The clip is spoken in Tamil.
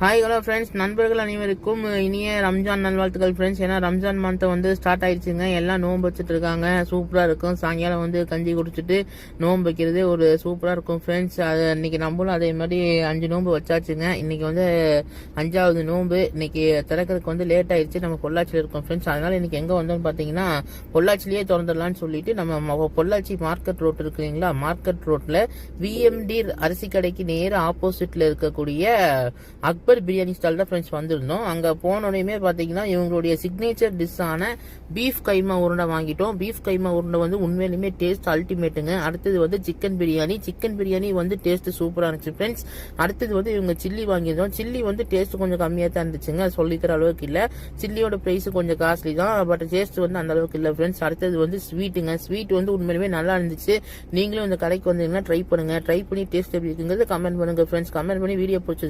ஹாய் ஹலோ ஃப்ரெண்ட்ஸ், நண்பர்கள் அனைவருக்கும் இனிய ரம்ஜான் நல்வாழ்த்துக்கள் ஃப்ரெண்ட்ஸ். ஏன்னா ரம்ஜான் மந்த்தை வந்து ஸ்டார்ட் ஆயிடுச்சுங்க. எல்லாம் நோன்பு வச்சுட்டு இருக்காங்க. சூப்பராக இருக்கும். சாயங்காலம் வந்து கஞ்சி குடிச்சிட்டு நோன்பு வைக்கிறது ஒரு சூப்பராக இருக்கும் ஃப்ரெண்ட்ஸ். அது இன்னைக்கு நம்மளும் அதே மாதிரி 5 நோன்பு வச்சாச்சுங்க. இன்னைக்கு வந்து 5வது நோன்பு. இன்னைக்கு திறக்கிறதுக்கு வந்து லேட் ஆயிடுச்சு. நம்ம பொள்ளாச்சியில் இருக்கோம் ஃப்ரெண்ட்ஸ். அதனால இன்னைக்கு எங்கே வந்தோம்னு பார்த்தீங்கன்னா பொள்ளாச்சிலேயே திறந்துடலான்னு சொல்லிட்டு நம்ம பொள்ளாச்சி மார்க்கெட் ரோட் இருக்கு இல்லைங்களா, மார்க்கெட் ரோட்ல விஎம்டி அரிசி கடைக்கு நேர ஆப்போசிட்ல இருக்கக்கூடிய அக்பர் பிரியாணி ஸ்டால் தான் ஃப்ரெண்ட்ஸ் வந்திருந்தோம். அங்கே போனோடனே பார்த்தீங்கன்னா இவங்களுடைய சிக்னேச்சர் டிஷ்ஷான பீஃப் கைமா உருண்டை வாங்கிட்டோம். பீஃப் கைமா உருண்டை வந்து உண்மையிலுமே டேஸ்ட் அல்டிமேட்டுங்க. அடுத்தது வந்து சிக்கன் பிரியாணி வந்து டேஸ்ட் சூப்பராக இருந்துச்சு ஃப்ரெண்ட்ஸ். அடுத்தது வந்து இவங்க சில்லி வாங்கியிருந்தோம். சில்லி வந்து டேஸ்ட் கொஞ்சம் கம்மியாக தான் இருந்துச்சுங்க, சொல்லித்தர அளவுக்கு இல்லை. சில்லியோட ப்ரைஸ் கொஞ்சம் காஸ்ட்லி தான், பட் டேஸ்ட் வந்து அந்த அளவுக்கு இல்லை ஃப்ரெண்ட்ஸ். அடுத்தது வந்து ஸ்வீட்டுங்க. ஸ்வீட் வந்து உண்மையிலுமே நல்லா இருந்துச்சு. நீங்களும் இந்த கடைக்கு வந்தீங்கன்னா ட்ரை பண்ணுங்க. ட்ரை பண்ணி டேஸ்ட் எப்படி இருக்குங்கிறது கமெண்ட் பண்ணுங்க ஃப்ரெண்ட்ஸ். கமெண்ட் பண்ணி வீடியோ பிடிச்சது